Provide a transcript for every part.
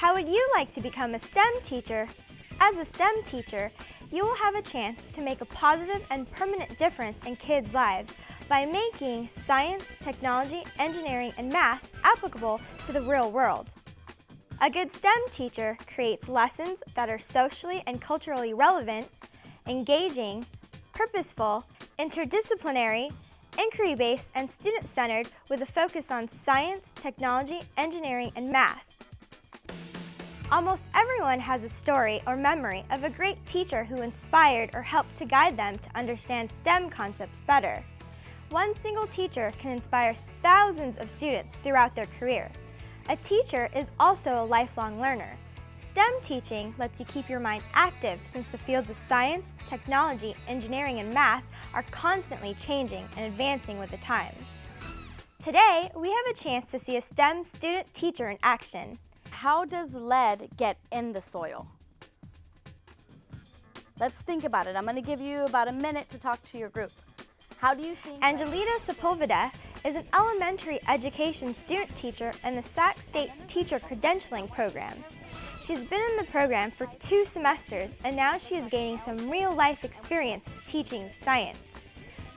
How would you like to become a STEM teacher? As a STEM teacher, you will have a chance to make a positive and permanent difference in kids' lives by making science, technology, engineering, and math applicable to the real world. A good STEM teacher creates lessons that are socially and culturally relevant, engaging, purposeful, interdisciplinary, inquiry-based, and student-centered with a focus on science, technology, engineering, and math. Almost everyone has a story or memory of a great teacher who inspired or helped to guide them to understand STEM concepts better. One single teacher can inspire thousands of students throughout their career. A teacher is also a lifelong learner. STEM teaching lets you keep your mind active since the fields of science, technology, engineering, and math are constantly changing and advancing with the times. Today, we have a chance to see a STEM student teacher in action. How does lead get in the soil? Let's think about it. I'm going to give you about a minute to talk to your group. How do you think? Angelita Sepulveda is an elementary education student teacher in the Sac State Teacher Credentialing Program. She's been in the program for 2 semesters, and now she is gaining some real-life experience teaching science.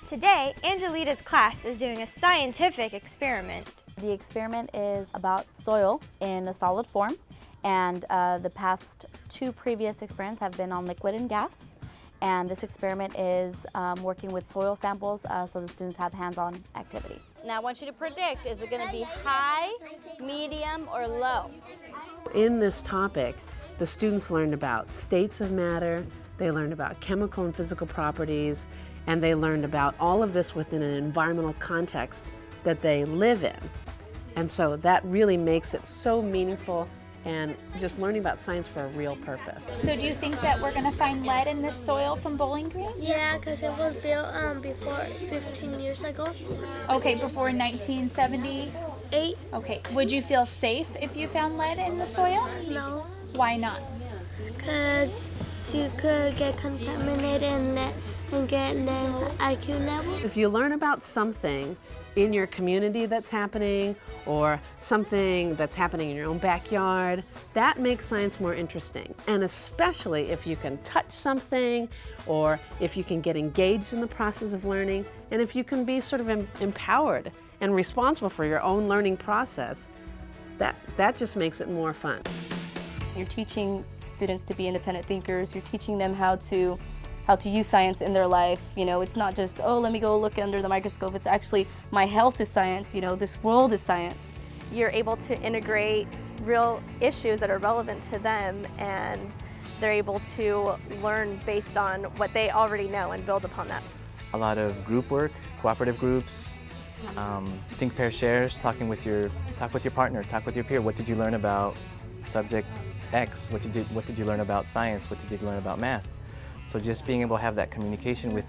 Today, Angelita's class is doing a scientific experiment. The experiment is about soil in a solid form, and the past 2 previous experiments have been on liquid and gas. And this experiment is working with soil samples so the students have hands-on activity. Now I want you to predict, is it going to be high, medium, or low? In this topic, the students learned about states of matter, they learned about chemical and physical properties, and they learned about all of this within an environmental context that they live in. And so that really makes it so meaningful and just learning about science for a real purpose. So do you think that we're going to find lead in this soil from Bowling Green? Yeah, because it was built before 15 years ago. Okay, before 1978? Okay. Would you feel safe if you found lead in the soil? No, Why not? because you could get contaminated and get less IQ level. If you learn about something in your community that's happening, or something that's happening in your own backyard, that makes science more interesting. And especially if you can touch something, or if you can get engaged in the process of learning, and if you can be sort of empowered and responsible for your own learning process, that just makes it more fun. You're teaching students to be independent thinkers. You're teaching them how to use science in their life. You know, it's not just, oh, let me go look under the microscope. It's actually, my health is science, you know, this world is science. You're able to integrate real issues that are relevant to them, and they're able to learn based on what they already know and build upon that. A lot of group work, cooperative groups, think, pair, shares, talk with your partner, talk with your peer. What did you learn about subject X? What did you learn about science? What did you learn about math? So just being able to have that communication with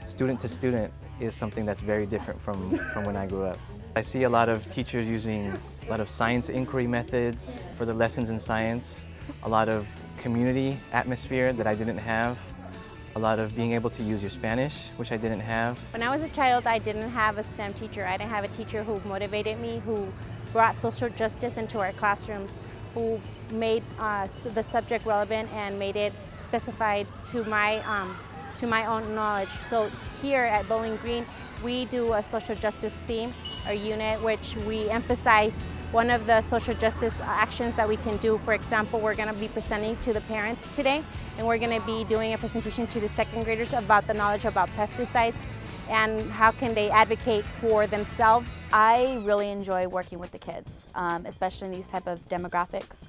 student to student is something that's very different from when I grew up. I see a lot of teachers using a lot of science inquiry methods for the lessons in science, a lot of community atmosphere that I didn't have, a lot of being able to use your Spanish, which I didn't have. When I was a child, I didn't have a STEM teacher. I didn't have a teacher who motivated me, who brought social justice into our classrooms, who made the subject relevant and made it specified to my own knowledge. So here at Bowling Green, we do a social justice theme, or unit, which we emphasize one of the social justice actions that we can do. For example, we're going to be presenting to the parents today, and we're going to be doing a presentation to the 2nd graders about the knowledge about pesticides and how can they advocate for themselves. I really enjoy working with the kids, especially in these type of demographics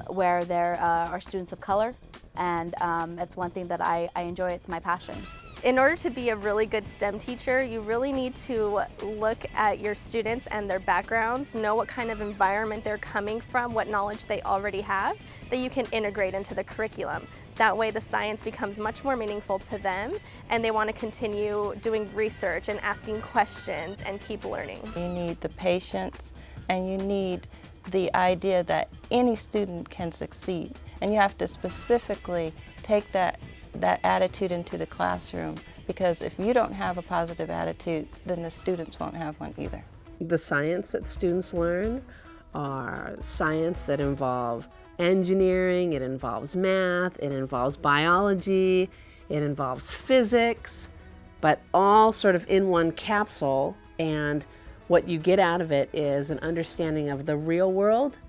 where there are students of color, and that's one thing that I enjoy. It's my passion. In order to be a really good STEM teacher, you really need to look at your students and their backgrounds, know what kind of environment they're coming from, what knowledge they already have, that you can integrate into the curriculum. That way the science becomes much more meaningful to them, and they want to continue doing research and asking questions and keep learning. You need the patience, and you need the idea that any student can succeed. And you have to specifically take that attitude into the classroom, because if you don't have a positive attitude, then the students won't have one either. The science that students learn are science that involve engineering, it involves math, it involves biology, it involves physics, but all sort of in one capsule. And what you get out of it is an understanding of the real world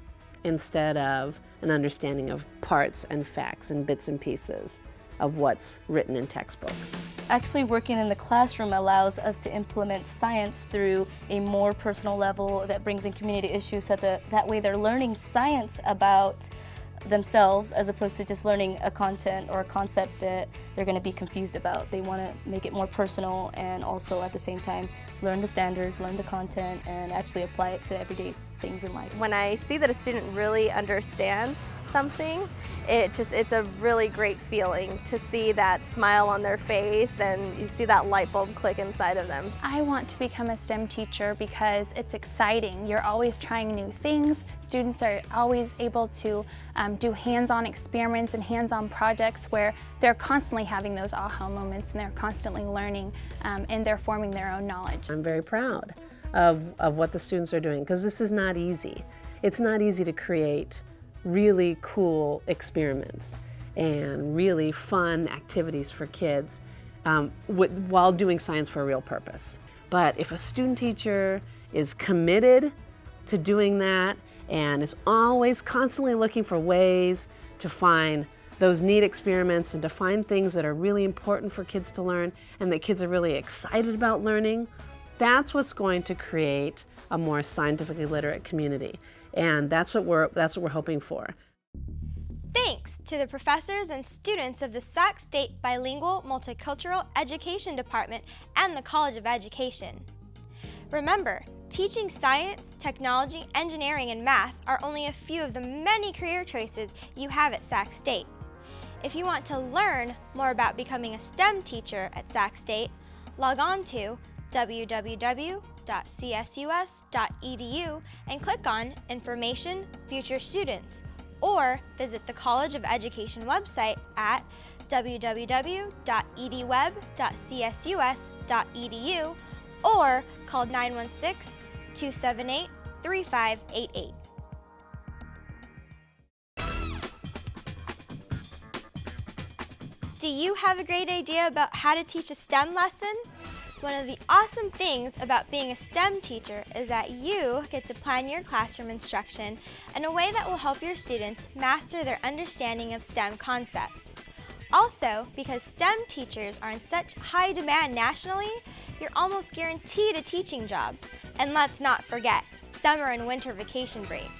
instead of an understanding of parts and facts and bits and pieces of what's written in textbooks. Actually, working in the classroom allows us to implement science through a more personal level that brings in community issues so that way they're learning science about themselves as opposed to just learning a content or a concept that they're going to be confused about. They want to make it more personal and also at the same time learn the standards, learn the content, and actually apply it to everyday things in life. When I see that a student really understands something, it's a really great feeling to see that smile on their face and you see that light bulb click inside of them. I want to become a STEM teacher because it's exciting. You're always trying new things. Students are always able to do hands-on experiments and hands-on projects where they're constantly having those aha moments and they're constantly learning and they're forming their own knowledge. I'm very proud of what the students are doing because this is not easy. It's not easy to create really cool experiments and really fun activities for kids while doing science for a real purpose. But if a student teacher is committed to doing that and is always constantly looking for ways to find those neat experiments and to find things that are really important for kids to learn and that kids are really excited about learning, that's what's going to create a more scientifically literate community. And that's what we're hoping for. Thanks to the professors and students of the Sac State Bilingual Multicultural Education Department and the College of Education. Remember, teaching science, technology, engineering, and math are only a few of the many career choices you have at Sac State. If you want to learn more about becoming a STEM teacher at Sac State, log on to www.csus.edu and click on Information Future Students, or visit the College of Education website at www.edweb.csus.edu or call 916-278-3588. Do you have a great idea about how to teach a STEM lesson? One of the awesome things about being a STEM teacher is that you get to plan your classroom instruction in a way that will help your students master their understanding of STEM concepts. Also, because STEM teachers are in such high demand nationally, you're almost guaranteed a teaching job. And let's not forget, summer and winter vacation breaks.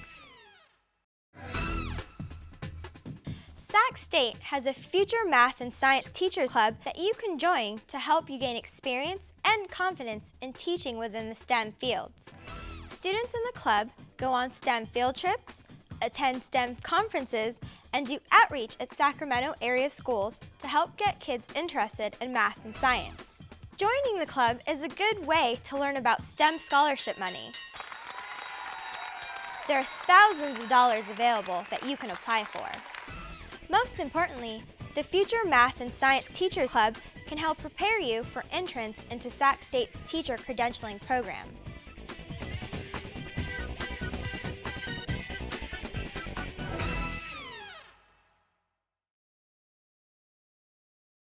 Sac State has a future math and science teacher club that you can join to help you gain experience and confidence in teaching within the STEM fields. Students in the club go on STEM field trips, attend STEM conferences, and do outreach at Sacramento area schools to help get kids interested in math and science. Joining the club is a good way to learn about STEM scholarship money. There are thousands of dollars available that you can apply for. Most importantly, the Future Math and Science Teacher Club can help prepare you for entrance into Sac State's teacher credentialing program.